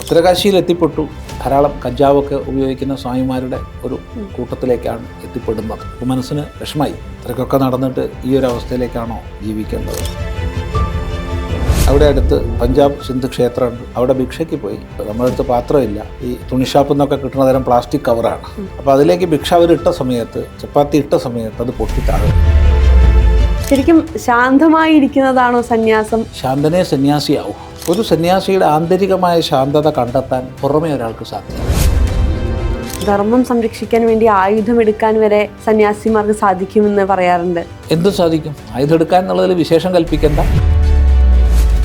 ഉത്തരകാശിയിൽ എത്തിപ്പെട്ടു. ധാരാളം കഞ്ചാവൊക്കെ ഉപയോഗിക്കുന്ന സ്വാമിമാരുടെ ഒരു കൂട്ടത്തിലേക്കാണ് എത്തിപ്പെടുന്നത്. അപ്പോൾ മനസ്സിന് വിഷമായി. ഇത്രയ്ക്കൊക്കെ നടന്നിട്ട് ഈ ഒരു അവസ്ഥയിലേക്കാണോ ജീവിക്കേണ്ടത്? അവിടെ അടുത്ത് പഞ്ചാബ് സിന്ധ് ക്ഷേത്രമുണ്ട്. അവിടെ ഭിക്ഷയ്ക്ക് പോയി. നമ്മുടെ അടുത്ത് പാത്രമില്ല. ഈ തുണിഷാപ്പിൽ നിന്നൊക്കെ കിട്ടുന്ന തരം പ്ലാസ്റ്റിക് കവറാണ്. അപ്പോൾ അതിലേക്ക് ഭിക്ഷ അവരിട്ട സമയത്ത്, ചപ്പാത്തി ഇട്ട സമയത്ത് അത് പൊട്ടിത്താഴെ. ശരിക്കും ശാന്തമായിരിക്കുന്നതാണോ സന്യാസം? ശാന്തനെ സന്യാസിയാവും. ഒരു സന്യാസിയുടെ ആന്തരികമായ ശാന്തത കണ്ടെത്താൻ പുറമേ ഒരാൾക്ക് സാധ്യമല്ല. ധർമ്മം സംരക്ഷിക്കാൻ വേണ്ടി ആയുധം എടുക്കാൻ വരെ സന്യാസിമാർക്ക് സാധിക്കുമെന്ന് പറയാറുണ്ട്. എന്തും സാധിക്കും. ആയുധം എടുക്കാൻ എന്നുള്ളതിൽ വിശേഷം കൽപ്പിക്കേണ്ട.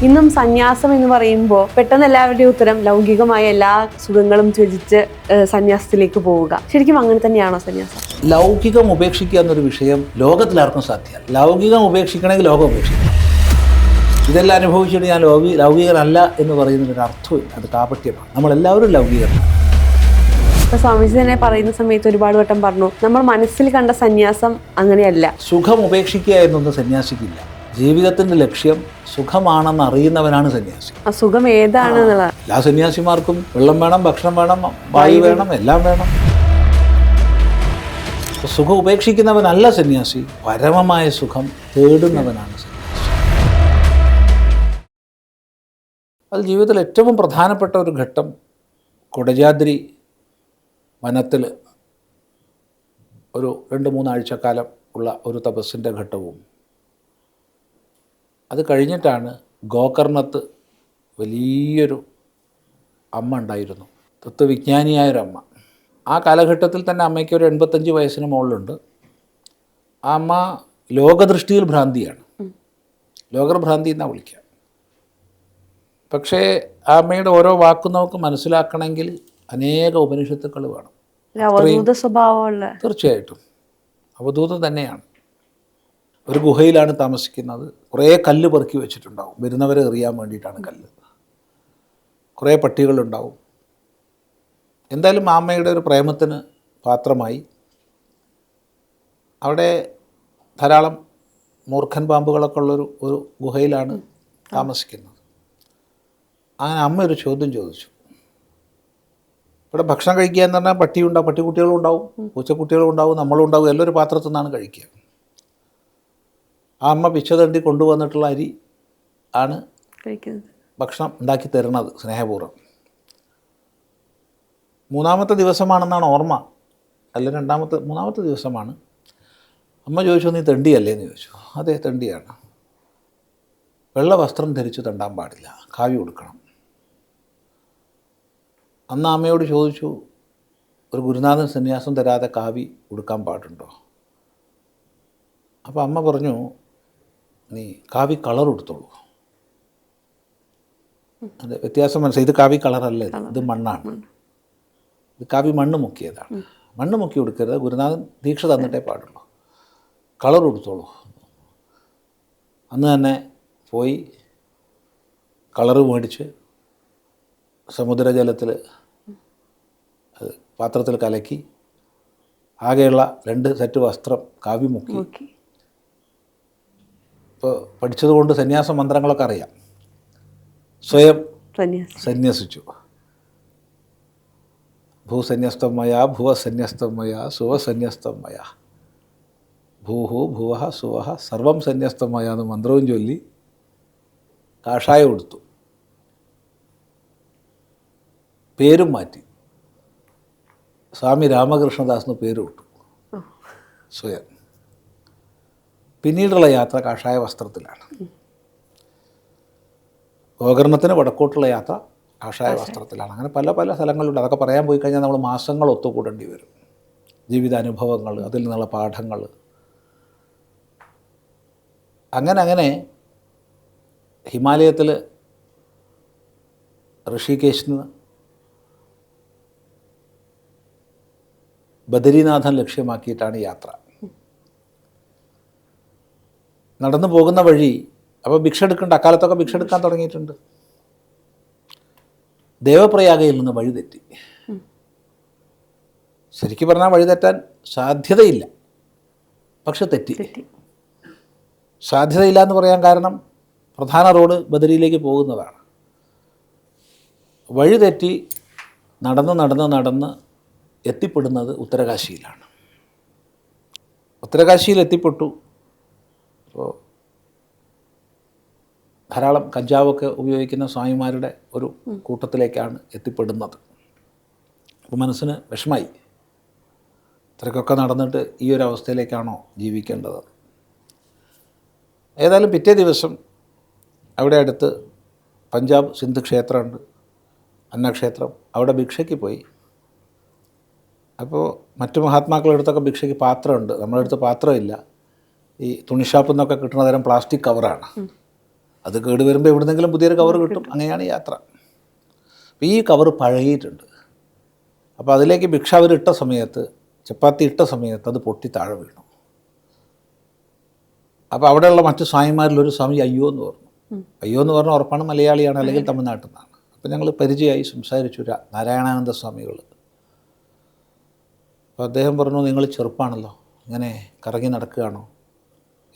ഇന്നും സന്യാസം എന്ന് പറയുമ്പോൾ പെട്ടെന്ന് എല്ലാവരുടെയും ഉത്തരം ലൗകികമായ എല്ലാ സുഖങ്ങളും ത്യജിച്ച് സന്യാസത്തിലേക്ക് പോവുക. ശരിക്കും അങ്ങനെ തന്നെയാണോ സന്യാസം? ലൗകികം ഉപേക്ഷിക്കുക എന്നൊരു വിഷയം ലോകത്തിലാർക്കും സാധ്യമല്ല. ലൗകികം ഉപേക്ഷിക്കണമെങ്കിൽ ലോകം ഉപേക്ഷിക്കണം. ഇതെല്ലാം അനുഭവിച്ചിട്ട് ഞാൻ ലൗകികനല്ല എന്ന് പറയുന്നതിനൊരു അർത്ഥമില്ല. അത് കാപട്യമാണ്. നമ്മളെല്ലാവരും ലൗകികരാണ്. ഇപ്പോൾ സ്വാമിജി തന്നെ പറയുന്ന സമയത്ത് ഒരുപാട് വട്ടം പറഞ്ഞു, നമ്മൾ മനസ്സിൽ കണ്ട സന്യാസം അങ്ങനെയല്ല. സുഖം ഉപേക്ഷിക്കുക എന്നൊന്നും സന്യാസിക്കില്ല. ജീവിതത്തിൻ്റെ ലക്ഷ്യം സുഖമാണെന്ന് അറിയുന്നവനാണ് സന്യാസി. ആ സുഖം ഏതാണെന്നുള്ള എല്ലാ സന്യാസിമാർക്കും വെള്ളം വേണം, ഭക്ഷണം വേണം, വായു വേണം, എല്ലാം വേണം. സുഖം ഉപേക്ഷിക്കുന്നവനല്ല സന്യാസി. പരമമായ സുഖം തേടുന്നവനാണ് സന്യാസി. അത് ജീവിതത്തിൽ ഏറ്റവും പ്രധാനപ്പെട്ട ഒരു ഘട്ടം കൊടജാദ്രി വനത്തിൽ ഒരു 2-3 ആഴ്ചക്കാലം ഉള്ള ഒരു തപസ്സിൻ്റെ ഘട്ടവും, അത് കഴിഞ്ഞിട്ടാണ് ഗോകർണത്ത് വലിയൊരു അമ്മ ഉണ്ടായിരുന്നു, തത്വവിജ്ഞാനിയായൊരമ്മ. ആ കാലഘട്ടത്തിൽ തന്നെ അമ്മയ്ക്ക് ഒരു 85 വയസ്സിന് മുകളിലുണ്ട്. ആ അമ്മ ലോകദൃഷ്ടിയിൽ ഭ്രാന്തിയാണ്. ലോകഭ്രാന്തി എന്നാണ് വിളിക്കുക. പക്ഷേ ആ അമ്മയുടെ ഓരോ വാക്കും നമുക്ക് മനസ്സിലാക്കണമെങ്കിൽ അനേക ഉപനിഷത്തുക്കൾ വേണം. അവധൂത സ്വഭാവമുള്ള. തീർച്ചയായിട്ടും അവധൂതം തന്നെയാണ്. ഒരു ഗുഹയിലാണ് താമസിക്കുന്നത്. കുറേ കല്ല് പെറുക്കി വെച്ചിട്ടുണ്ടാവും. വരുന്നവരെ എറിയാൻ വേണ്ടിയിട്ടാണ് കല്ല്. കുറേ പട്ടികളുണ്ടാവും. എന്തായാലും അമ്മയുടെ ഒരു പ്രേമത്തിന് പാത്രമായി. അവിടെ ധാരാളം മൂർഖൻ പാമ്പുകളൊക്കെ ഉള്ളൊരു ഗുഹയിലാണ് താമസിക്കുന്നത്. അങ്ങനെ അമ്മ ഒരു ചോദ്യം ചോദിച്ചു. ഇവിടെ ഭക്ഷണം കഴിക്കുക എന്ന് പറഞ്ഞാൽ പട്ടിയുണ്ടാവും, പട്ടിക്കുട്ടികളും ഉണ്ടാവും, പൂച്ചക്കുട്ടികളും ഉണ്ടാവും, നമ്മളും ഉണ്ടാവും. എല്ലാവരും പാത്രത്തിൽ നിന്നാണ് കഴിക്കുക. ആ അമ്മ പിച്ചതണ്ടി കൊണ്ടുവന്നിട്ടുള്ള അരി ആണ് ഭക്ഷണം ഉണ്ടാക്കി തരുന്നത് സ്നേഹപൂർവ്വം. 3-ാമത്തെ ദിവസമാണെന്നാണ് ഓർമ്മ. അല്ല 3-ാമത്തെ ദിവസമാണ്. അമ്മ ചോദിച്ചു, നീ തെണ്ടിയല്ലേ എന്ന് ചോദിച്ചു. അതെ, തെണ്ടിയാണ്. വെള്ള വസ്ത്രം ധരിച്ച് തെണ്ടാൻ പാടില്ല, കാവ്യ കൊടുക്കണം. അന്ന് അമ്മയോട് ചോദിച്ചു, ഒരു ഗുരുനാഥൻ സന്യാസം തരാതെ കാവി ഉടുക്കാൻ പാടുണ്ടോ? അപ്പോൾ അമ്മ പറഞ്ഞു, നീ കാവി കളർ കൊടുത്തോളൂ. അത് വ്യത്യാസം മനസ്സിലായി. ഇത് കാവി കളറല്ല, ഇത് മണ്ണാണ്. ഇത് കാവി മണ്ണ് മുക്കിയതാണ്. മണ്ണ് മുക്കി കൊടുക്കരുത്, ഗുരുനാഥൻ ദീക്ഷ തന്നിട്ടേ പാടുള്ളൂ. കളർ കൊടുത്തോളൂ. അന്ന് തന്നെ പോയി കളറ് മേടിച്ച് സമുദ്രജലത്തിൽ അത് പാത്രത്തിൽ കലക്കി ആകെയുള്ള 2 സെറ്റ് വസ്ത്രം കാവി മുക്കി. ഇപ്പോൾ പഠിച്ചതുകൊണ്ട് സന്യാസ മന്ത്രങ്ങളൊക്കെ അറിയാം. സ്വയം സന്യസിച്ചു. ഭൂസന്യസ്തമയ ഭുവസന്യസ്തമയ സുവസന്യസ്തമയ ഭൂഹു ഭുവഹ സുവഹ സർവം സന്യസ്തമയ എന്ന് മന്ത്രവും ചൊല്ലി കാഷായം കൊടുത്തു. പേരും മാറ്റി. സ്വാമി രാമകൃഷ്ണദാസ് എന്ന് പേര് വിട്ടു സ്വയം. പിന്നീടുള്ള യാത്ര കാഷായ വസ്ത്രത്തിലാണ്. ഗോകർണത്തിന് വടക്കോട്ടുള്ള യാത്ര കാഷായ വസ്ത്രത്തിലാണ്. അങ്ങനെ പല പല സ്ഥലങ്ങളുണ്ട്. അതൊക്കെ പറയാൻ പോയി കഴിഞ്ഞാൽ നമ്മൾ മാസങ്ങൾ ഒത്തുകൂടേണ്ടി വരും. ജീവിതാനുഭവങ്ങൾ, അതിൽ നിന്നുള്ള പാഠങ്ങൾ, അങ്ങനെ ഹിമാലയത്തിൽ ഋഷികേശിന് ബദരീനാഥൻ ലക്ഷ്യമാക്കിയിട്ടാണ് യാത്ര. നടന്നു പോകുന്ന വഴി അപ്പോൾ ഭിക്ഷ എടുക്കേണ്ട. അക്കാലത്തൊക്കെ ഭിക്ഷ എടുക്കാൻ തുടങ്ങിയിട്ടുണ്ട്. ദേവപ്രയാഗയിൽ നിന്ന് വഴി തെറ്റി. ശരിക്കും പറഞ്ഞാൽ വഴി തെറ്റാൻ സാധ്യതയില്ല, പക്ഷെ തെറ്റി. സാധ്യതയില്ല എന്ന് പറയാൻ കാരണം പ്രധാന റോഡ് ബദരിയിലേക്ക് പോകുന്നതാണ്. വഴിതെറ്റി നടന്ന് എത്തിപ്പെടുന്നത് ഉത്തരകാശിയിലാണ്. ഉത്തരകാശിയിൽ എത്തിപ്പെട്ടു. അപ്പോൾ ധാരാളം കഞ്ചാവൊക്കെ ഉപയോഗിക്കുന്ന സ്വാമിമാരുടെ ഒരു കൂട്ടത്തിലേക്കാണ് എത്തിപ്പെടുന്നത്. അപ്പോൾ മനസ്സിന് വിഷമായി. ഇത്രയ്ക്കൊക്കെ നടന്നിട്ട് ഈ ഒരു അവസ്ഥയിലേക്കാണോ ജീവിക്കേണ്ടത്? ഏതായാലും പിറ്റേ ദിവസം അവിടെ അടുത്ത് പഞ്ചാബ് സിന്ധ് ക്ഷേത്രമുണ്ട്, അന്നക്ഷേത്രം. അവിടെ ഭിക്ഷയ്ക്ക് പോയി. അപ്പോൾ മറ്റു മഹാത്മാക്കളുടെ അടുത്തൊക്കെ ഭിക്ഷയ്ക്ക് പാത്രമുണ്ട്. നമ്മുടെ അടുത്ത് പാത്രമില്ല. ഈ തുണിഷാപ്പിൽ നിന്നൊക്കെ കിട്ടുന്ന തരം പ്ലാസ്റ്റിക് കവറാണ്. അത് കേട് വരുമ്പോൾ എവിടുന്നെങ്കിലും പുതിയൊരു കവർ കിട്ടും. അങ്ങനെയാണ് യാത്ര. അപ്പോൾ ഈ കവർ പഴകിയിട്ടുണ്ട്. അപ്പോൾ അതിലേക്ക് ഭിക്ഷ അവരിട്ട സമയത്ത്, ചപ്പാത്തി ഇട്ട സമയത്ത് അത് പൊട്ടി താഴെ വീണു. അപ്പോൾ അവിടെയുള്ള മറ്റു സ്വാമിമാരിലൊരു സ്വാമി അയ്യോ എന്ന് പറഞ്ഞു. അയ്യോ എന്ന് പറഞ്ഞാൽ ഉറപ്പാണ് മലയാളിയാണ്, അല്ലെങ്കിൽ തമിഴ്നാട്ടിൽ നിന്നാണ്. അപ്പോൾ ഞങ്ങൾ പരിചയമായി, സംസാരിച്ചു. നാരായണാനന്ദ സ്വാമികൾ. അപ്പോൾ അദ്ദേഹം പറഞ്ഞു, നിങ്ങൾ ചെറുപ്പാണല്ലോ, ഇങ്ങനെ കറങ്ങി നടക്കുകയാണോ?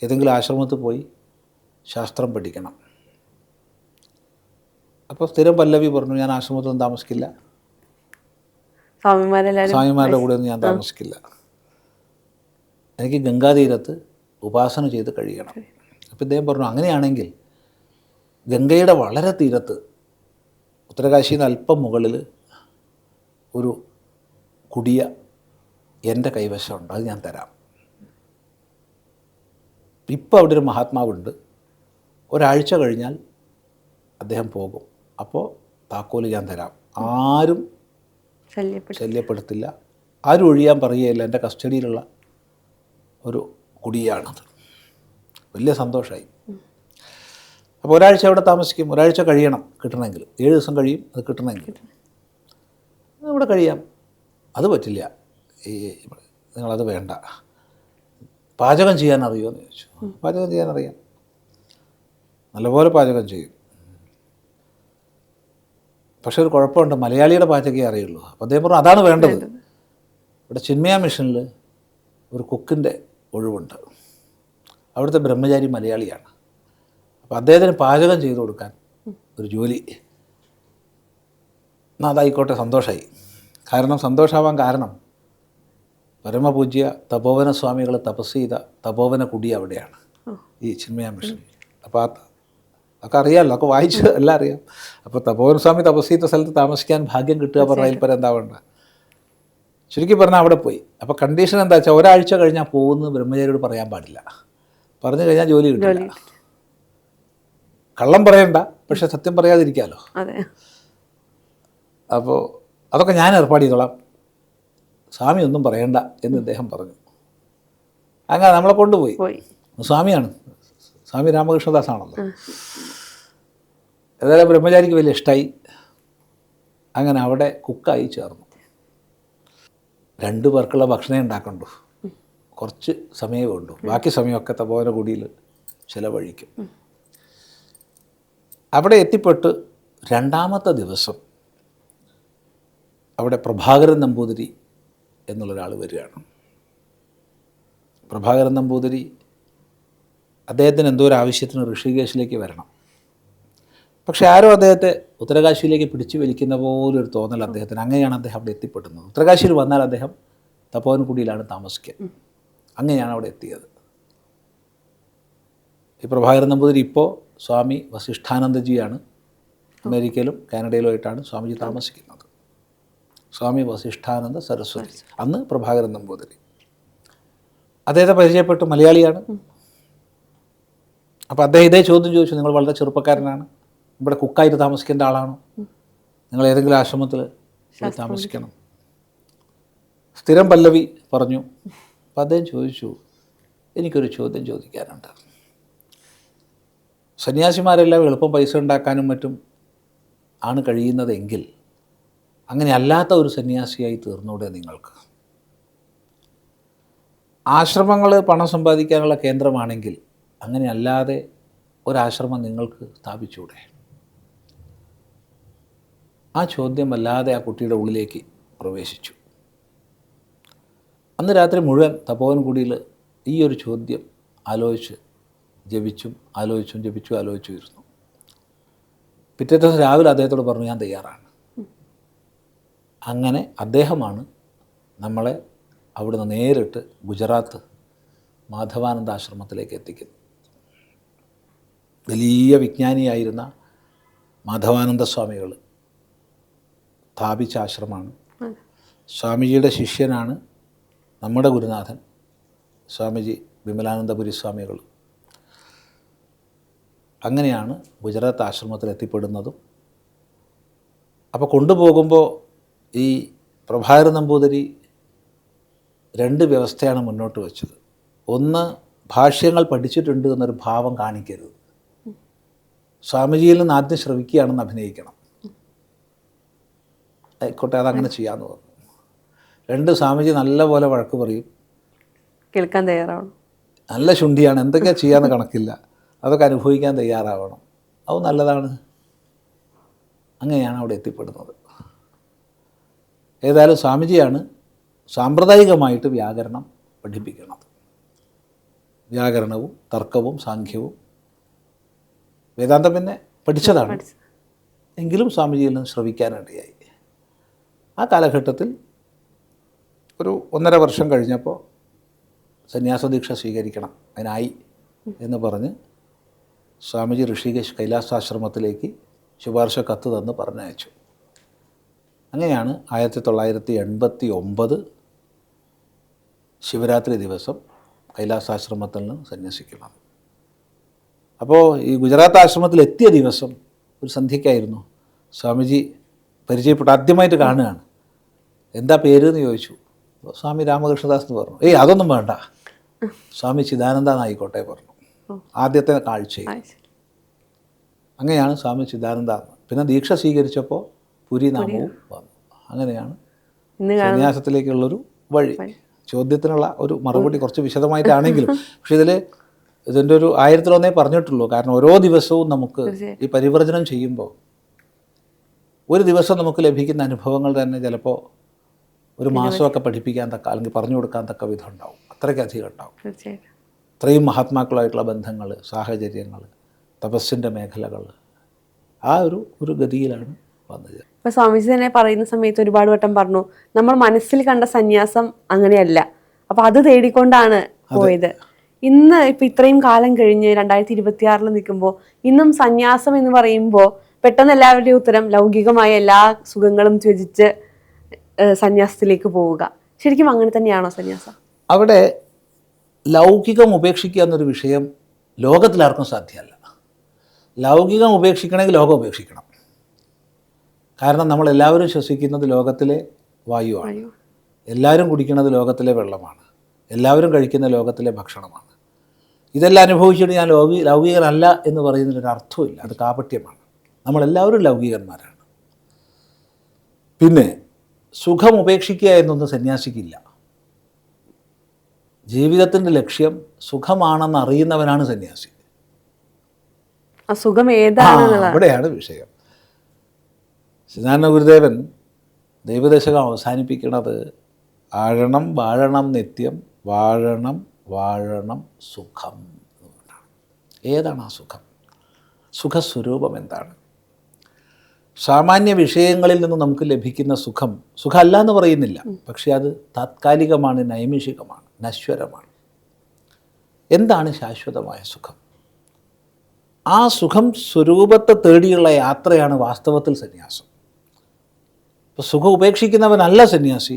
ഏതെങ്കിലും ആശ്രമത്തിൽ പോയി ശാസ്ത്രം പഠിക്കണം. അപ്പോൾ സ്ഥിരം പല്ലവി പറഞ്ഞു, ഞാൻ ആശ്രമത്തിലൊന്നും താമസിക്കില്ല, സ്വാമിമാരുടെ കൂടെ ഒന്നും ഞാൻ താമസിക്കില്ല. എനിക്ക് ഗംഗാതീരത്ത് ഉപാസന ചെയ്ത് കഴിയണം. അപ്പോൾ ഇദ്ദേഹം പറഞ്ഞു, അങ്ങനെയാണെങ്കിൽ ഗംഗയുടെ വളരെ തീരത്ത് ഉത്തരകാശിയിൽ നിന്ന് അല്പം മുകളിൽ ഒരു കുടിയ എൻ്റെ കൈവശമുണ്ട്, അത് ഞാൻ തരാം. ഇപ്പോൾ അവിടെ ഒരു മഹാത്മാവുണ്ട്, ഒരാഴ്ച കഴിഞ്ഞാൽ അദ്ദേഹം പോകും. അപ്പോൾ താക്കോല് ഞാൻ തരാം. ആരും ശല്യപ്പെടുത്തില്ല, ആരും ഒഴിയാൻ പറയുകയില്ല. എൻ്റെ കസ്റ്റഡിയിലുള്ള ഒരു കുടിയാണത്. വലിയ സന്തോഷമായി. അപ്പോൾ ഒരാഴ്ച അവിടെ താമസിക്കും. ഒരാഴ്ച കഴിയണം കിട്ടണമെങ്കിൽ. 7 ദിവസം കഴിയും അത് കിട്ടണമെങ്കിൽ. ഇവിടെ കഴിയാം. അത് പറ്റില്ല, നിങ്ങളത് വേണ്ട. പാചകം ചെയ്യാൻ അറിയുമോ എന്ന് ചോദിച്ചു. പാചകം ചെയ്യാൻ അറിയാം, നല്ലപോലെ പാചകം ചെയ്യും. പക്ഷെ ഒരു കുഴപ്പമുണ്ട്, മലയാളിയുടെ പാചകമേ അറിയുള്ളൂ. അപ്പോൾ അദ്ദേഹം പറഞ്ഞു, അതാണ് വേണ്ടത്. ഇവിടെ ചിന്മയ മിഷനിൽ ഒരു കുക്കിൻ്റെ ഒഴിവുണ്ട്. അവിടുത്തെ ബ്രഹ്മചാരി മലയാളിയാണ്. അപ്പോൾ അദ്ദേഹത്തിന് പാചകം ചെയ്തു കൊടുക്കാൻ ഒരു ജോലി. എന്നാൽ അതായിക്കോട്ടെ, സന്തോഷമായി. കാരണം സന്തോഷമാവാൻ കാരണം പരമപൂജ്യ തപോവന സ്വാമികൾ തപസ് ചെയ്ത തപോവന കുടി അവിടെയാണ്, ഈ ചിന്മയ മിഷൻ. അപ്പോൾ അതൊക്കെ അറിയാമല്ലോ, ഒക്കെ വായിച്ച് എല്ലാം അറിയാം. അപ്പോൾ തപോവന സ്വാമി തപസ് ചെയ്ത സ്ഥലത്ത് താമസിക്കാൻ ഭാഗ്യം കിട്ടുക പറഞ്ഞാൽ അതിൽപ്പരം എന്താ വേണ്ട. ചുരുക്കി പറഞ്ഞാൽ അവിടെ പോയി. അപ്പോൾ കണ്ടീഷൻ എന്താ വെച്ചാൽ, ഒരാഴ്ച കഴിഞ്ഞാൽ പോകുന്നത് ബ്രഹ്മചാരിയോട് പറയാൻ പാടില്ല. പറഞ്ഞു കഴിഞ്ഞാൽ ജോലി കിട്ടില്ല. കള്ളം പറയണ്ട, പക്ഷെ സത്യം പറയാതിരിക്കാമല്ലോ. അപ്പോൾ അതൊക്കെ ഞാൻ ഏർപ്പാട് ചെയ്തോളാം, സ്വാമി ഒന്നും പറയണ്ട എന്ന് അദ്ദേഹം പറഞ്ഞു. അങ്ങനെ നമ്മളെ കൊണ്ടുപോയി. സ്വാമിയാണ്, സ്വാമി രാമകൃഷ്ണദാസാണല്ലോ. ഏതായാലും ബ്രഹ്മചാരിക്ക് വലിയ ഇഷ്ടമായി. അങ്ങനെ അവിടെ കുക്കായി ചേർന്നു. 2 പേർക്കുള്ള ഭക്ഷണം ഉണ്ടാക്കണ്ടു. കുറച്ച് സമയമേ ഉള്ളൂ, ബാക്കി സമയമൊക്കെ തപോവന കുടിയിൽ ചിലവഴിക്കും. അവിടെ എത്തിപ്പെട്ട് 2ാമത്തെ ദിവസം അവിടെ പ്രഭാകരൻ നമ്പൂതിരി എന്നുള്ളൊരാൾ വരികയാണ്. പ്രഭാകരൻ നമ്പൂതിരി, അദ്ദേഹത്തിന് എന്തോ ഒരു ആവശ്യത്തിന് ഋഷികേശിലേക്ക് വരണം. പക്ഷേ ആരോ അദ്ദേഹത്തെ ഉത്തരകാശിയിലേക്ക് പിടിച്ചു വലിക്കുന്ന പോലൊരു തോന്നൽ അദ്ദേഹത്തിന്. അങ്ങനെയാണ് അദ്ദേഹം അവിടെ എത്തിപ്പെടുന്നത്. ഉത്തരകാശിയിൽ വന്നാൽ അദ്ദേഹം തപോവൻകുടിയിലാണ് താമസിക്കുക. അങ്ങനെയാണ് അവിടെ എത്തിയത്. ഈ പ്രഭാകരൻ നമ്പൂതിരി ഇപ്പോൾ സ്വാമി വസിഷ്ഠാനന്ദജിയാണ്. അമേരിക്കയിലും കാനഡയിലുമായിട്ടാണ് സ്വാമിജി താമസിക്കുന്നത്. സ്വാമി വസിഷ്ഠാനന്ദ സരസ്വതി, അന്ന് പ്രഭാകരൻ നമ്പൂതിരി. അദ്ദേഹത്തെ പരിചയപ്പെട്ടു, മലയാളിയാണ്. അപ്പോൾ അദ്ദേഹം ഇതേ ചോദ്യം ചോദിച്ചു, നിങ്ങൾ വളരെ ചെറുപ്പക്കാരനാണ്, ഇവിടെ കുക്കായിട്ട് താമസിക്കേണ്ട ആളാണോ? നിങ്ങൾ ഏതെങ്കിലും ആശ്രമത്തിൽ താമസിക്കണം? സ്ഥിരം പല്ലവി പറഞ്ഞു. അപ്പം അദ്ദേഹം ചോദിച്ചു, എനിക്കൊരു ചോദ്യം ചോദിക്കാനുണ്ട്. സന്യാസിമാരെല്ലാം എളുപ്പം പൈസ ഉണ്ടാക്കാനും മറ്റും ആണ് കഴിയുന്നതെങ്കിൽ അങ്ങനെ അല്ലാത്ത ഒരു സന്യാസിയായി തീർന്നൂടെ നിങ്ങൾക്ക്? ആശ്രമങ്ങൾ പണം സമ്പാദിക്കാനുള്ള കേന്ദ്രമാണെങ്കിൽ അങ്ങനെ അല്ലാതെ ഒരാശ്രമം നിങ്ങൾക്ക് സ്ഥാപിച്ചൂടെ? ആ ചോദ്യം വല്ലാതെ ആ കുട്ടിയുടെ ഉള്ളിലേക്ക് പ്രവേശിച്ചു. അന്ന് രാത്രി മുഴുവൻ തപോവൻകുടിയിൽ ഈ ഒരു ചോദ്യം ആലോചിച്ച് ജപിച്ചു ഇരുന്നു. പിറ്റേ ദിവസം രാവിലെ അദ്ദേഹത്തോട് പറഞ്ഞു, ഞാൻ തയ്യാറാണ്, അങ്ങനെ അദ്ദേഹമാണ് നമ്മളെ അവിടുന്ന് നേരിട്ട് ഗുജറാത്ത് മാധവാനന്ദ ആശ്രമത്തിലേക്ക് എത്തിക്കുന്നത്. വലിയ വിജ്ഞാനിയായിരുന്ന മാധവാനന്ദ സ്വാമികൾ സ്ഥാപിച്ച ആശ്രമമാണ്. സ്വാമിജിയുടെ ശിഷ്യനാണ് നമ്മുടെ ഗുരുനാഥൻ സ്വാമിജി വിമലാനന്ദപുരി സ്വാമികൾ. അങ്ങനെയാണ് ഗുജറാത്ത് ആശ്രമത്തിൽ എത്തിപ്പെടുന്നതും. അപ്പോൾ കൊണ്ടുപോകുമ്പോൾ ഈ പ്രഭാകര നമ്പൂതിരി 2 വ്യവസ്ഥയാണ് മുന്നോട്ട് വെച്ചത്. ഒന്ന്, ഭാഷ്യങ്ങൾ പഠിച്ചിട്ടുണ്ട് എന്നൊരു ഭാവം കാണിക്കരുത്. സ്വാമിജിയിൽ നിന്ന് ആദ്യം ശ്രവിക്കുകയാണെന്ന് അഭിനയിക്കണം. ആയിക്കോട്ടെ, അതങ്ങനെ ചെയ്യാമെന്ന് പറഞ്ഞു. 2, സ്വാമിജി നല്ലപോലെ വഴക്ക് പറയും, കേൾക്കാൻ തയ്യാറാവണം. നല്ല ശുണ്ഠിയാണ്, എന്തൊക്കെയാണ് ചെയ്യാമെന്ന് കണക്കില്ല, അതൊക്കെ അനുഭവിക്കാൻ തയ്യാറാവണം. അത് നല്ലതാണ്. അങ്ങനെയാണ് അവിടെ എത്തിപ്പെടുന്നത്. ഏതായാലും സ്വാമിജിയാണ് സാമ്പ്രദായികമായിട്ട് വ്യാകരണം പഠിപ്പിക്കുന്നത്. വ്യാകരണവും തർക്കവും സാഖ്യവും വേദാന്തം പിന്നെ പഠിച്ചതാണ്, എങ്കിലും സ്വാമിജിയിൽ നിന്ന് ശ്രവിക്കാനിടയായി. ആ കാലഘട്ടത്തിൽ ഒരു 1.5 വർഷം കഴിഞ്ഞപ്പോൾ സന്യാസദീക്ഷ സ്വീകരിക്കണം അതിനായി എന്ന് പറഞ്ഞ് സ്വാമിജി ഋഷികേശ് കൈലാസാശ്രമത്തിലേക്ക് ശുപാർശ കത്ത് തന്ന് പറഞ്ഞയച്ചു. അങ്ങനെയാണ് 1989 ശിവരാത്രി ദിവസം കൈലാസാശ്രമത്തിൽ നിന്ന് സന്യസിക്കുന്നത്. അപ്പോൾ ഈ ഗുജറാത്ത് ആശ്രമത്തിൽ എത്തിയ ദിവസം ഒരു സന്ധ്യയ്ക്കായിരുന്നു സ്വാമിജി പരിചയപ്പെട്ടു. ആദ്യമായിട്ട് കാണുകയാണ്. എന്താ പേര് എന്ന് ചോദിച്ചു. സ്വാമി രാമകൃഷ്ണദാസ് എന്ന് പറഞ്ഞു. ഏയ് അതൊന്നും വേണ്ട, സ്വാമി ചിദാനന്ദ എന്നായിക്കോട്ടെ പറഞ്ഞു. ആദ്യത്തെ കാഴ്ചയിൽ അങ്ങനെയാണ് സ്വാമി ചിദാനന്ദ. പിന്നെ ദീക്ഷ സ്വീകരിച്ചപ്പോൾ പുരി നാമവും വന്നു. അങ്ങനെയാണ് സന്യാസത്തിലേക്കുള്ളൊരു വഴി. ചോദ്യത്തിനുള്ള ഒരു മറുപടി കുറച്ച് വിശദമായിട്ടാണെങ്കിലും, പക്ഷെ ഇതിൻ്റെ ഒരു 1001 പറഞ്ഞിട്ടുള്ളൂ. കാരണം ഓരോ ദിവസവും നമുക്ക് ഈ പരിവർജനം ചെയ്യുമ്പോൾ ഒരു ദിവസം നമുക്ക് ലഭിക്കുന്ന അനുഭവങ്ങൾ തന്നെ ചിലപ്പോൾ ഒരു മാസമൊക്കെ പഠിപ്പിക്കാൻ തക്ക, അല്ലെങ്കിൽ പറഞ്ഞു കൊടുക്കാൻ തക്ക വിധം ഉണ്ടാവും. അത്രയ്ക്കധികം ഉണ്ടാവും. ഇത്രയും മഹാത്മാക്കളായിട്ടുള്ള ബന്ധങ്ങൾ, സാഹചര്യങ്ങൾ, തപസ്സിൻ്റെ മേഖലകൾ, ആ ഒരു ഗതിയിലാണ് വന്നത്. ഇപ്പൊ സ്വാമിജി തന്നെ പറയുന്ന സമയത്ത് ഒരുപാട് വട്ടം പറഞ്ഞു, നമ്മൾ മനസ്സിൽ കണ്ട സന്യാസം അങ്ങനെയല്ല, അപ്പൊ അത് തേടിക്കൊണ്ടാണ് പോയത്. ഇന്ന് ഇപ്പൊ ഇത്രയും കാലം കഴിഞ്ഞ് 2026 നിൽക്കുമ്പോൾ ഇന്നും സന്യാസം എന്ന് പറയുമ്പോൾ പെട്ടെന്ന് എല്ലാവരുടെയും ഉത്തരം ലൗകികമായ എല്ലാ സുഖങ്ങളും ത്യജിച്ച് സന്യാസത്തിലേക്ക് പോവുക. ശരിക്കും അങ്ങനെ തന്നെയാണോ സന്യാസം? അവിടെ ലൗകികം ഉപേക്ഷിക്കുക എന്നൊരു വിഷയം ലോകത്തിലാർക്കും സാധ്യമല്ല. ലൗകികം ഉപേക്ഷിക്കണമെങ്കിൽ ലോകം ഉപേക്ഷിക്കണം. കാരണം നമ്മളെല്ലാവരും ശ്വസിക്കുന്നത് ലോകത്തിലെ വായുവാണ്, എല്ലാവരും കുടിക്കുന്നത് ലോകത്തിലെ വെള്ളമാണ്, എല്ലാവരും കഴിക്കുന്ന ലോകത്തിലെ ഭക്ഷണമാണ്. ഇതെല്ലാം അനുഭവിച്ചിട്ട് ഞാൻ ലൗകികനല്ല എന്ന് പറയുന്നതിനൊരു അർത്ഥമില്ല. അത് കാപട്യമാണ്. നമ്മളെല്ലാവരും ലൗകികന്മാരാണ്. പിന്നെ സുഖം ഉപേക്ഷിക്കുക എന്നൊന്നും സന്യാസിക്കില്ല. ജീവിതത്തിൻ്റെ ലക്ഷ്യം സുഖമാണെന്ന് അറിയുന്നവനാണ് സന്യാസി. സുഖം ഏതാണ് അവിടെയാണ് വിഷയം. ശ്രീനാരായണ ഗുരുദേവൻ ദൈവദശകം അവസാനിപ്പിക്കുന്നത് ആഴണം വാഴണം നിത്യം, വാഴണം വാഴണം സുഖം എന്നുകൊണ്ടാണ്. ഏതാണ് ആ സുഖം? സുഖസ്വരൂപം എന്താണ്? സാമാന്യ വിഷയങ്ങളിൽ നിന്ന് നമുക്ക് ലഭിക്കുന്ന സുഖം സുഖമല്ല എന്ന് പറയുന്നില്ല, പക്ഷെ അത് താത്കാലികമാണ്, നൈമിഷികമാണ്, നശ്വരമാണ്. എന്താണ് ശാശ്വതമായ സുഖം? ആ സുഖം സ്വരൂപത്തെ തേടിയുള്ള യാത്രയാണ് വാസ്തവത്തിൽ സന്യാസം. ഇപ്പോൾ സുഖം ഉപേക്ഷിക്കുന്നവനല്ല സന്യാസി,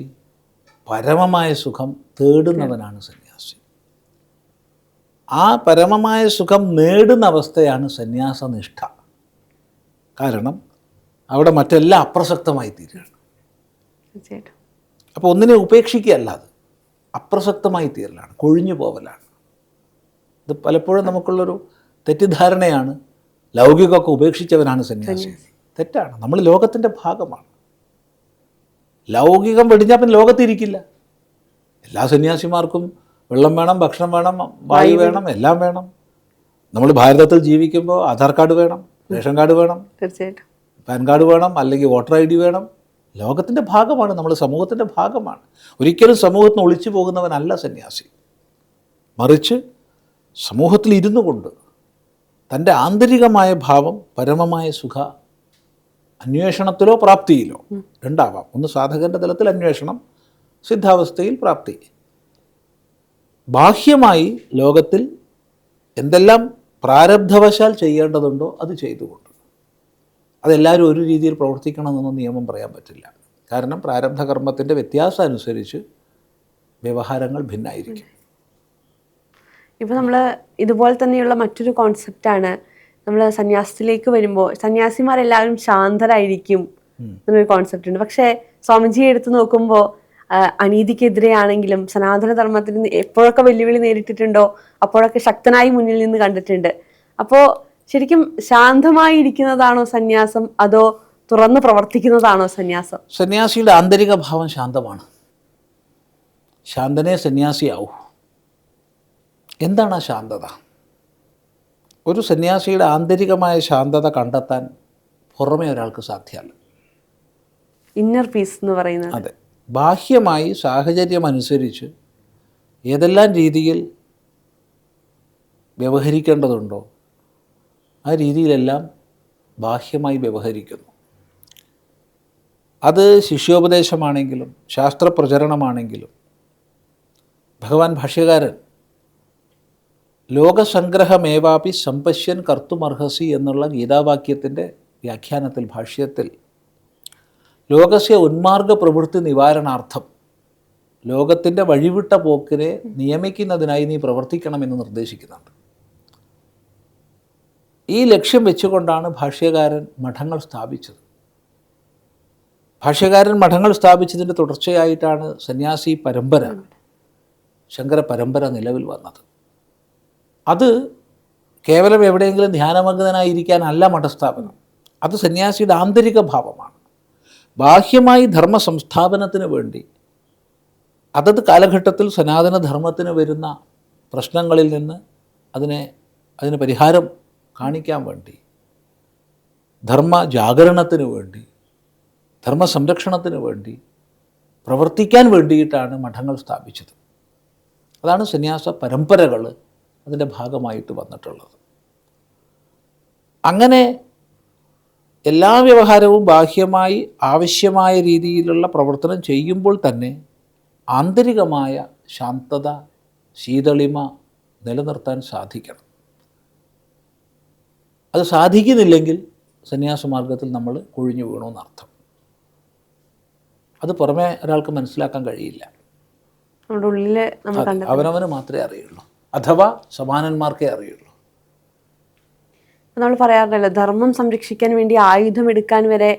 പരമമായ സുഖം തേടുന്നവനാണ് സന്യാസി. ആ പരമമായ സുഖം നേടുന്ന അവസ്ഥയാണ് സന്യാസനിഷ്ഠ. കാരണം അവിടെ മറ്റെല്ലാം അപ്രസക്തമായി തീരുകയാണ്. അപ്പോൾ ഒന്നിനെ ഉപേക്ഷിക്കുകയല്ല, അത് അപ്രസക്തമായി തീരലാണ്, കൊഴിഞ്ഞു പോവലാണ്. ഇത് പലപ്പോഴും നമുക്കുള്ളൊരു തെറ്റിദ്ധാരണയാണ്. ലൗകികമൊക്കെ ഉപേക്ഷിച്ചവനാണ് സന്യാസി. തെറ്റാണ്. നമ്മൾ ലോകത്തിൻ്റെ ഭാഗമാണ്. ലൗകികം വെടിഞ്ഞാൽ പിന്നെ ലോകത്തിരിക്കില്ല. എല്ലാ സന്യാസിമാർക്കും വെള്ളം വേണം, ഭക്ഷണം വേണം, വായു വേണം, എല്ലാം വേണം. നമ്മൾ ഭാരതത്തിൽ ജീവിക്കുമ്പോൾ ആധാർ കാർഡ് വേണം, റേഷൻ കാർഡ് വേണം, തീർച്ചയായിട്ടും പാൻ കാർഡ് വേണം, അല്ലെങ്കിൽ വോട്ടർ ID വേണം. ലോകത്തിൻ്റെ ഭാഗമാണ് നമ്മൾ, സമൂഹത്തിൻ്റെ ഭാഗമാണ്. ഒരിക്കലും സമൂഹത്തിൽ നിന്ന് ഒളിച്ചു പോകുന്നവനല്ല സന്യാസി. മറിച്ച് സമൂഹത്തിൽ ഇരുന്നു കൊണ്ട് തൻ്റെ ആന്തരികമായ ഭാവം പരമമായ സുഖ അന്വേഷണത്തിലോ പ്രാപ്തിയിലോ രണ്ടാവാം. ഒന്ന് സാധകൻ്റെ തലത്തിൽ അന്വേഷണം, സിദ്ധാവസ്ഥയിൽ പ്രാപ്തി. ബാഹ്യമായി ലോകത്തിൽ എന്തെല്ലാം പ്രാരബ്ധവശാൽ ചെയ്യേണ്ടതുണ്ടോ അത് ചെയ്തുകൊണ്ട്. അതെല്ലാവരും ഒരു രീതിയിൽ പ്രവർത്തിക്കണമെന്നൊന്നും നിയമം പറയാൻ പറ്റില്ല. കാരണം പ്രാരബ്ധ കർമ്മത്തിൻ്റെ വ്യത്യാസം അനുസരിച്ച് വ്യവഹാരങ്ങൾ ഭിന്നായിരിക്കും. ഇപ്പോൾ നമ്മൾ ഇതുപോലെ തന്നെയുള്ള മറ്റൊരു കോൺസെപ്റ്റാണ് നമ്മൾ സന്യാസത്തിലേക്ക് വരുമ്പോൾ സന്യാസിമാരെല്ലാവരും ശാന്തരായിരിക്കും എന്നൊരു കോൺസെപ്റ്റ് ഉണ്ട്. പക്ഷേ സ്വാമിജിയെ എടുത്തു നോക്കുമ്പോൾ അനീതിക്കെതിരെയാണെങ്കിലും സനാതന ധർമ്മത്തിന് എപ്പോഴൊക്കെ വെല്ലുവിളി നേരിട്ടിട്ടുണ്ടോ അപ്പോഴൊക്കെ ശക്തനായി മുന്നിൽ നിന്ന് കണ്ടിട്ടുണ്ട്. അപ്പോൾ ശരിക്കും ശാന്തമായി ഇരിക്കുന്നതാണോ സന്യാസം, അതോ തുറന്ന് പ്രവർത്തിക്കുന്നതാണോ സന്യാസം? സന്യാസിയുടെ ആന്തരിക ഭാവം ശാന്തമാണ്. ശാന്തനെ സന്യാസിയാവൂ. എന്താണ് ആ ശാന്തത? ഒരു സന്യാസിയുടെ ആന്തരികമായ ശാന്തത കണ്ടെത്താൻ പുറമേ ഒരാൾക്ക് സാധ്യമല്ല. ഇന്നർ പീസ് എന്ന് പറയുന്നത്. അതെ. ബാഹ്യമായി സാഹചര്യം അനുസരിച്ച് ഏതെല്ലാം രീതിയിൽ വ്യവഹരിക്കേണ്ടതുണ്ടോ ആ രീതിയിലെല്ലാം ബാഹ്യമായി വ്യവഹരിക്കുന്നു. അത് ശിഷ്യോപദേശമാണെങ്കിലും ശാസ്ത്രപ്രചരണമാണെങ്കിലും. ഭഗവാൻ ഭാഷ്യകാരൻ ലോകസംഗ്രഹമേവാപി സമ്പശ്യൻ കർത്തുമർഹസി എന്നുള്ള ഗീതാവാക്യത്തിൻ്റെ വ്യാഖ്യാനത്തിൽ, ഭാഷ്യത്തിൽ ലോകസ്യ ഉന്മാർഗ പ്രവൃത്തി നിവാരണാർത്ഥം, ലോകത്തിൻ്റെ വഴിവിട്ട പോക്കിനെ നിയമിക്കുന്നതിനായി നീ പ്രവർത്തിക്കണമെന്ന് നിർദ്ദേശിക്കുന്നുണ്ട്. ഈ ലക്ഷ്യം വെച്ചുകൊണ്ടാണ് ഭാഷ്യകാരൻ മഠങ്ങൾ സ്ഥാപിച്ചത്. ഭാഷ്യകാരൻ മഠങ്ങൾ സ്ഥാപിച്ചതിൻ്റെ തുടർച്ചയായിട്ടാണ് സന്യാസി പരമ്പര, ശങ്കര പരമ്പര നിലവിൽ വന്നത്. അത് കേവലം എവിടെയെങ്കിലും ധ്യാനമഗ്നനായിരിക്കാനല്ല മഠസ്ഥാപനം. അത് സന്യാസിയുടെ ആന്തരിക ഭാവമാണ്. ബാഹ്യമായി ധർമ്മ സംസ്ഥാപനത്തിന് വേണ്ടി അതത് കാലഘട്ടത്തിൽ സനാതനധർമ്മത്തിന് വരുന്ന പ്രശ്നങ്ങളിൽ നിന്ന് അതിന് പരിഹാരം കാണിക്കാൻ വേണ്ടി, ധർമ്മ ജാഗരണത്തിന് വേണ്ടി, ധർമ്മ സംരക്ഷണത്തിന് വേണ്ടി പ്രവർത്തിക്കാൻ വേണ്ടിയിട്ടാണ് മഠങ്ങൾ സ്ഥാപിച്ചത്. അതാണ് സന്യാസ പരമ്പരകൾ അതിൻ്റെ ഭാഗമായിട്ട് വന്നിട്ടുള്ളത്. അങ്ങനെ എല്ലാ വ്യവഹാരവും ബാഹ്യമായി ആവശ്യമായ രീതിയിലുള്ള പ്രവർത്തനം ചെയ്യുമ്പോൾ തന്നെ ആന്തരികമായ ശാന്തത, ശീതളിമ നിലനിർത്താൻ സാധിക്കണം. അത് സാധിക്കുന്നില്ലെങ്കിൽ സന്യാസമാർഗത്തിൽ നമ്മൾ കൊഴിഞ്ഞു വീണമെന്നർത്ഥം. അത് പുറമേ ഒരാൾക്ക് മനസ്സിലാക്കാൻ കഴിയില്ല. അവനവന് മാത്രമേ അറിയുള്ളൂ, അഥവാ സമാനന്മാർക്കേ അറിയുള്ളൂ. നമ്മൾ പറയാറുണ്ടല്ലോ, ധർമ്മം സംരക്ഷിക്കാൻ വേണ്ടി ആയുധം എടുക്കാൻ വരെ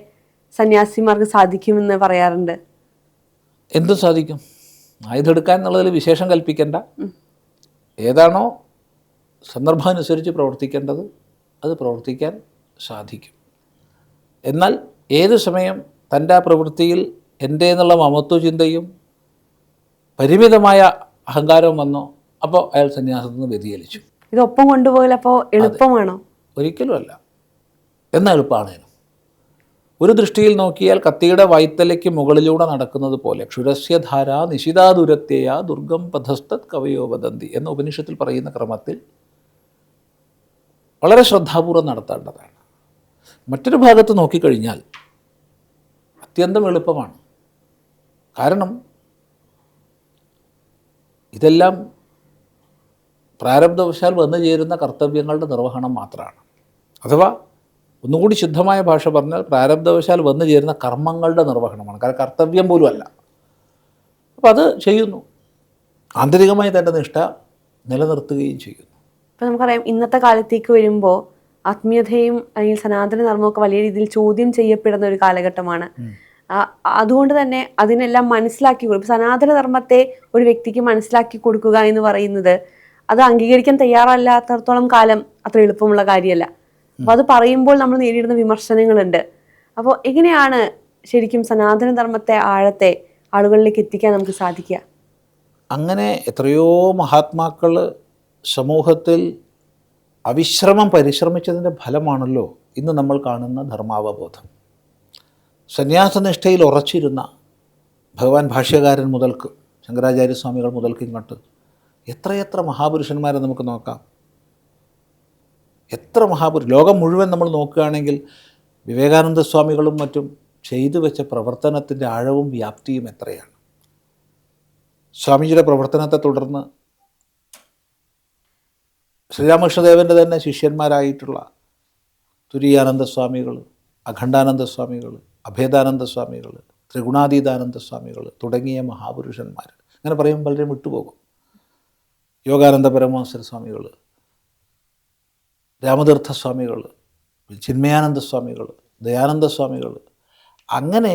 സന്യാസിമാർക്ക് സാധിക്കുമെന്ന് പറയാറുണ്ട്. എന്തും സാധിക്കും. ആയുധം എടുക്കാൻ എന്നുള്ളതിൽ വിശേഷം കൽപ്പിക്കേണ്ട. ഏതാണോ സന്ദർഭമനുസരിച്ച് പ്രവർത്തിക്കേണ്ടത് അത് പ്രവർത്തിക്കാൻ സാധിക്കും. എന്നാൽ ഏത് സമയം തൻ്റെ ആ പ്രവൃത്തിയിൽ എൻ്റെ എന്നുള്ള മമത്വ ചിന്തയും പരിമിതമായ അഹങ്കാരവും വന്നോ അപ്പോൾ അയാൾ സന്യാസത്തിൽ നിന്ന് വ്യതിചലിച്ചു. ഇതൊപ്പം കൊണ്ടുപോയാൽ അപ്പോൾ എളുപ്പമാണോ? ഒരിക്കലുമല്ല. എന്നാൽ എളുപ്പമാണ്. ഒരു ദൃഷ്ടിയിൽ നോക്കിയാൽ കത്തിയുടെ വൈത്തലയ്ക്ക് മുകളിലൂടെ നടക്കുന്നത് പോലെ ക്ഷുരസ്യധാര നിശിതാദുരത്തെയ ദുർഗം പഥസ്തത് കവയോ വദന്തി എന്ന ഉപനിഷത്തിൽ പറയുന്ന ക്രമത്തിൽ വളരെ ശ്രദ്ധാപൂർവം നടത്തേണ്ടതാണ്. മറ്റൊരു ഭാഗത്ത് നോക്കിക്കഴിഞ്ഞാൽ അത്യന്തം എളുപ്പമാണ്. കാരണം ഇതെല്ലാം പ്രാരബ്ധവശാൽ വന്നു ചേരുന്ന കർത്തവ്യങ്ങളുടെ നിർവഹണം മാത്രമാണ്. അഥവാ ഒന്നുകൂടി ശുദ്ധമായ ഭാഷ പറഞ്ഞാൽ പ്രാരബ്ധവശാൽ വന്നു ചേരുന്ന കർമ്മങ്ങളുടെ നിർവഹണമാണ്. കാരണം കർത്തവ്യം പോലും അല്ല. അപ്പോൾ അത് ചെയ്യുന്നു. ആന്തരികമായി തൻ്റെ നിഷ്ഠ നിലനിർത്തുകയും ചെയ്യുന്നു. ഇപ്പോൾ നമുക്കറിയാം, ഇന്നത്തെ കാലത്തേക്ക് വരുമ്പോൾ ആത്മീയതയും അല്ലെങ്കിൽ സനാതന ധർമ്മമൊക്കെ വലിയ രീതിയിൽ ചോദ്യം ചെയ്യപ്പെടുന്ന ഒരു കാലഘട്ടമാണ്. അതുകൊണ്ട് തന്നെ അതിനെല്ലാം മനസ്സിലാക്കി കൊടുക്കും. സനാതന ധർമ്മത്തെ ഒരു വ്യക്തിക്ക് മനസ്സിലാക്കി കൊടുക്കുക എന്ന് പറയുന്നത് അത് അംഗീകരിക്കാൻ തയ്യാറല്ലാത്തടത്തോളം കാലം അത്ര എളുപ്പമുള്ള കാര്യമല്ല. അപ്പോൾ അത് പറയുമ്പോൾ നമ്മൾ നേരിടുന്ന വിമർശനങ്ങളുണ്ട്. അപ്പോൾ എങ്ങനെയാണ് ശരിക്കും സനാതന ധർമ്മത്തെ ആഴത്തെ ആളുകളിലേക്ക് എത്തിക്കാൻ നമുക്ക് സാധിക്കുക? അങ്ങനെ എത്രയോ മഹാത്മാക്കൾ സമൂഹത്തിൽ അവിശ്രമം പരിശ്രമിച്ചതിൻ്റെ ഫലമാണല്ലോ ഇന്ന് നമ്മൾ കാണുന്ന ധർമാവബോധം. സന്യാസനിഷ്ഠയിൽ ഉറച്ചിരുന്ന ഭഗവാൻ ഭാഷ്യകാരൻ മുതൽക്ക് ശങ്കരാചാര്യസ്വാമികൾ മുതൽക്ക് ഇങ്ങോട്ട് എത്രയെത്ര മഹാപുരുഷന്മാരെ നമുക്ക് നോക്കാം. എത്ര ലോകം മുഴുവൻ നമ്മൾ നോക്കുകയാണെങ്കിൽ വിവേകാനന്ദ സ്വാമികളും മറ്റും ചെയ്തു വെച്ച പ്രവർത്തനത്തിൻ്റെ ആഴവും വ്യാപ്തിയും എത്രയാണ്. സ്വാമിജിയുടെ പ്രവർത്തനത്തെ തുടർന്ന് ശ്രീരാമകൃഷ്ണദേവൻ്റെ തന്നെ ശിഷ്യന്മാരായിട്ടുള്ള തുരീയാനന്ദ സ്വാമികൾ, അഖണ്ഡാനന്ദ സ്വാമികൾ, അഭേദാനന്ദ സ്വാമികൾ, ത്രിഗുണാതീതാനന്ദ സ്വാമികൾ തുടങ്ങിയ മഹാപുരുഷന്മാർ, അങ്ങനെ പറയുമ്പോൾ പലരും വിട്ടുപോകും. യോഗാനന്ദ പരമഹംസ സ്വാമികൾ, രാമതീർത്ഥ സ്വാമികൾ, ചിന്മയാനന്ദ സ്വാമികൾ, ദയാനന്ദ സ്വാമികൾ, അങ്ങനെ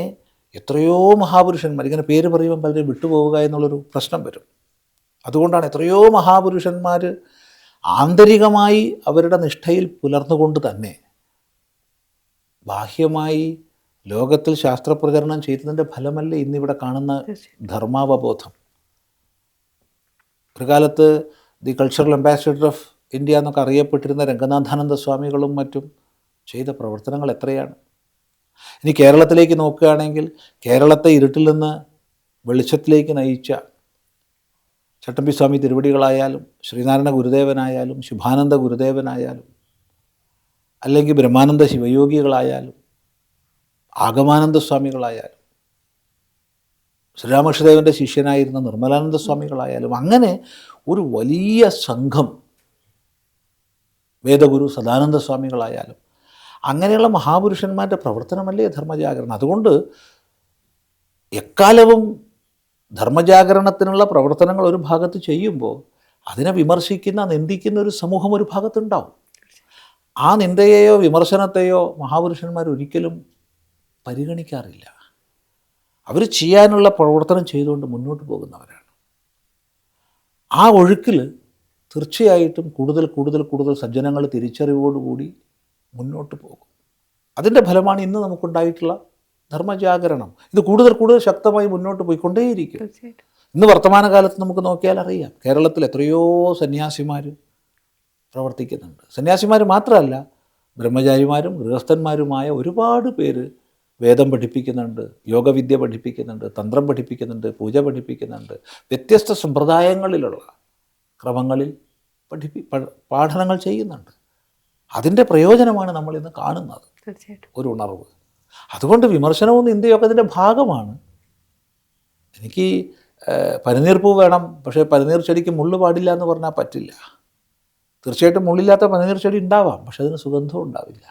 എത്രയോ മഹാപുരുഷന്മാർ. ഇങ്ങനെ പേര് പറയുമ്പോൾ പലരും വിട്ടുപോവുക എന്നുള്ളൊരു പ്രശ്നം വരും. അതുകൊണ്ടാണ് എത്രയോ മഹാപുരുഷന്മാർ ആന്തരികമായി അവരുടെ നിഷ്ഠയിൽ പുലർന്നുകൊണ്ട് തന്നെ ബാഹ്യമായി ലോകത്തിൽ ശാസ്ത്രപ്രചരണം ചെയ്തതിൻ്റെ ഫലമല്ലേ ഇന്നിവിടെ കാണുന്ന ധർമാവബോധം. ഒരു കാലത്ത് the cultural ambassador of India എന്നൊക്കെ അറിയപ്പെട്ടിരുന്ന രംഗനാഥാനന്ദ സ്വാമികളും മറ്റും ചെയ്ത പ്രവർത്തനങ്ങൾ എത്രയാണ്. ഇനി കേരളത്തിലേക്ക് നോക്കുകയാണെങ്കിൽ കേരളത്തെ ഇരുട്ടിൽ നിന്ന് വെളിച്ചത്തിലേക്ക് നയിച്ച ചട്ടമ്പി സ്വാമി തിരുവടികളായാലും ശ്രീനാരായണ ഗുരുദേവനായാലും ശുഭാനന്ദ ഗുരുദേവനായാലും അല്ലെങ്കിൽ ബ്രഹ്മാനന്ദ ശിവയോഗികളായാലും ആഗമാനന്ദ സ്വാമികളായാലും ശ്രീരാമകൃഷ്ണദേവൻ്റെ ശിഷ്യനായിരുന്ന നിർമ്മലാനന്ദ സ്വാമികളായാലും അങ്ങനെ ഒരു വലിയ സംഘം, വേദഗുരു സദാനന്ദ സ്വാമികളായാലും അങ്ങനെയുള്ള മഹാപുരുഷന്മാരുടെ പ്രവർത്തനമല്ലേ ധർമ്മജാഗരണം. അതുകൊണ്ട് എക്കാലവും ധർമ്മജാഗരണത്തിനുള്ള പ്രവർത്തനങ്ങൾ ഒരു ഭാഗത്ത് ചെയ്യുമ്പോൾ അതിനെ വിമർശിക്കുന്ന, നിന്ദിക്കുന്ന ഒരു സമൂഹം ഒരു ഭാഗത്തുണ്ടാവും. ആ നിന്ദയെയോ വിമർശനത്തെയോ മഹാപുരുഷന്മാർ ഒരിക്കലും പരിഗണിക്കാറില്ല. അവർ ചെയ്യാനുള്ള പ്രവർത്തനം ചെയ്തുകൊണ്ട് മുന്നോട്ട് പോകുന്നവരാണ്. ആ ഒഴുക്കിൽ തീർച്ചയായിട്ടും കൂടുതൽ കൂടുതൽ കൂടുതൽ സജ്ജനങ്ങൾ തിരിച്ചറിവോടുകൂടി മുന്നോട്ട് പോകും. അതിൻ്റെ ഫലമാണ് ഇന്ന് നമുക്കുണ്ടായിട്ടുള്ള ധർമ്മജാഗരണം. ഇത് കൂടുതൽ കൂടുതൽ ശക്തമായി മുന്നോട്ട് പോയിക്കൊണ്ടേയിരിക്കും. ഇന്ന് വർത്തമാനകാലത്ത് നമുക്ക് നോക്കിയാൽ അറിയാം, കേരളത്തിൽ എത്രയോ സന്യാസിമാർ പ്രവർത്തിക്കുന്നുണ്ട്. സന്യാസിമാർ മാത്രമല്ല, ബ്രഹ്മചാരിമാരും ഗൃഹസ്ഥന്മാരുമായ ഒരുപാട് പേര് വേദം പഠിപ്പിക്കുന്നുണ്ട്, യോഗവിദ്യ പഠിപ്പിക്കുന്നുണ്ട്, തന്ത്രം പഠിപ്പിക്കുന്നുണ്ട്, പൂജ പഠിപ്പിക്കുന്നുണ്ട്. വ്യത്യസ്ത സമ്പ്രദായങ്ങളിലുള്ള ക്രമങ്ങളിൽ പഠനങ്ങൾ ചെയ്യുന്നുണ്ട്. അതിൻ്റെ പ്രയോജനമാണ് നമ്മളിന്ന് കാണുന്നത്, ഒരു ഉണർവ്. അതുകൊണ്ട് വിമർശനവും നിന്ദയൊക്കെ അതിൻ്റെ ഭാഗമാണ്. എനിക്ക് പനിനീർ പൂ വേണം, പക്ഷേ പനിനീർ ചെടിക്ക് മുള്ളു പാടില്ല എന്ന് പറഞ്ഞാൽ പറ്റില്ല. തീർച്ചയായിട്ടും മുള്ളില്ലാത്ത പനിനീർ ചെടി ഉണ്ടാവാം, പക്ഷെ അതിന് സുഗന്ധവും ഉണ്ടാവില്ല.